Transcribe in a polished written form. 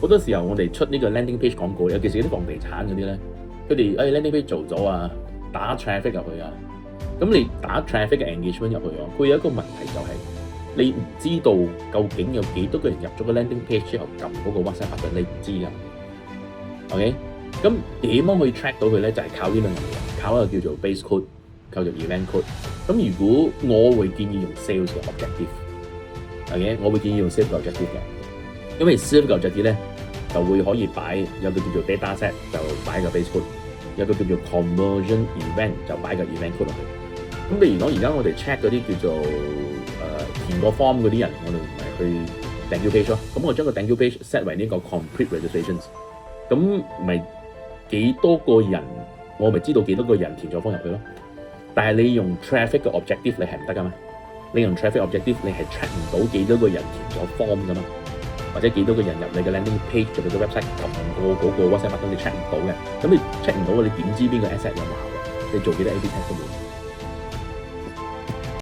好多時候我哋出呢個 landing page 廣告，尤其是啲房地產嗰啲咧，佢哋landing page 做咗啊，打 traffic 入去啊，咁你打 traffic 嘅 engagement 入去啊，佢有一個問題就係、你唔知道究竟有幾多個人入咗個 landing page 之後撳嗰個 WhatsApp button，你唔知㗎。OK， 咁點樣可以 track 到佢咧？就係、靠呢兩樣嘢，靠一個叫做 base code，靠做 event code。咁如果我會建議用 sales 嘅 objective，OK， 我會建議用 sales 嘅 objective 嘅，因為 sales 嘅 objective 咧就會可以擺有個叫做 data set 就擺個 base code， 有個叫做 conversion event 就擺個 event code 落去。咁譬如講而家我哋 check 嗰啲叫做填個 form 嗰啲人，我哋咪去訂 page 咯。咁我將個訂 page set 為呢個 complete registrations， 咁咪幾多個人，我咪知道幾多個人填咗 form 入去咯。但係你用 traffic 嘅 objective 你係唔得噶嘛？你用 traffic objective 你係 check 唔到幾多個人填咗 form 噶嘛？或者幾多個人入你嘅 landing page 入你個 website 撳過嗰個 WhatsApp button 你 check 唔到嘅，咁你 check 唔到你點知邊個 asset 有冇效嘅？你做幾多 A/B test 都冇。